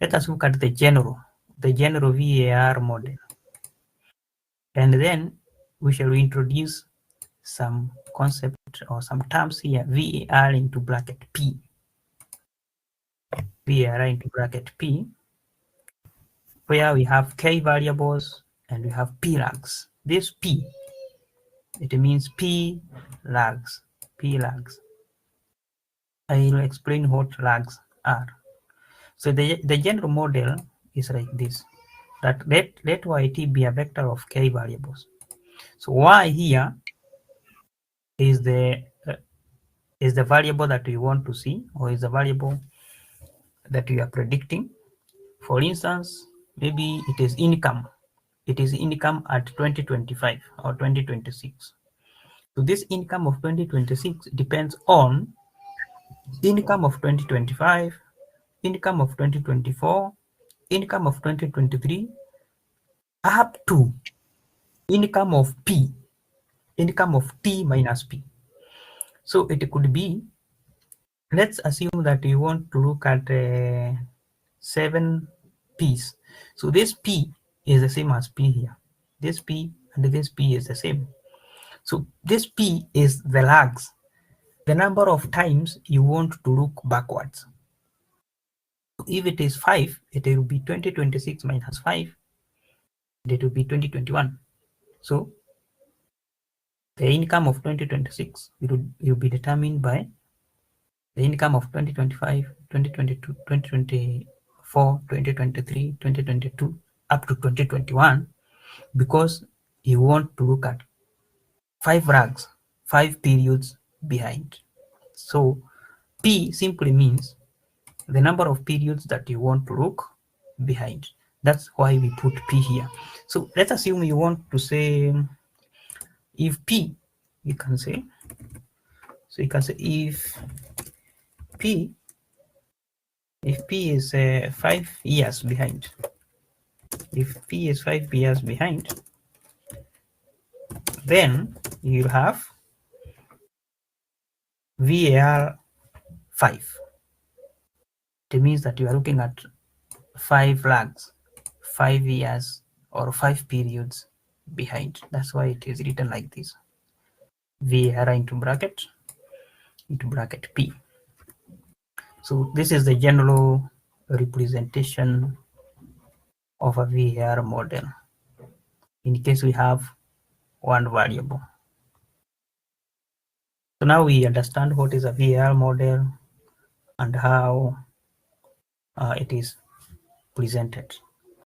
Let us look at the general VAR model. And then we shall introduce some concept or some terms here, VAR into bracket P. VAR into bracket P, where we have K variables and we have P lags. This P, it means P lags. I will explain what lags are. So the general model is like this, that let yt be a vector of K variables. So y here is the variable that we want to see, or is the variable that we are predicting. For instance, maybe it is income. It is income at 2025 or 2026. So this income of 2026 depends on income of 2025, income of 2024, income of 2023, up to income of P, income of T minus P. So it could be, let's assume that you want to look at 7 P's. So this P is the same as P here. This P and this P is the same. So this P is the lags, the number of times you want to look backwards. If it is 5, it will be 2026 minus 5, and it will be 2021. So the income of 2026 will be determined by the income of 2025, 2022, 2024, 2023, 2022, up to 2021, because you want to look at 5 lags, 5 periods behind. So P simply means the number of periods that you want to look behind. That's why we put P here. So let's assume you want to say, if P, you can say, so you can say if P is 5 years behind, if P is 5 years behind, then you have VAR 5. It means that you are looking at 5 lags, 5 years or 5 periods behind. That's why it is written like this, VAR into bracket P. So this is the general representation of a VAR model in case we have one variable. So now we understand what is a VAR model and how it is presented.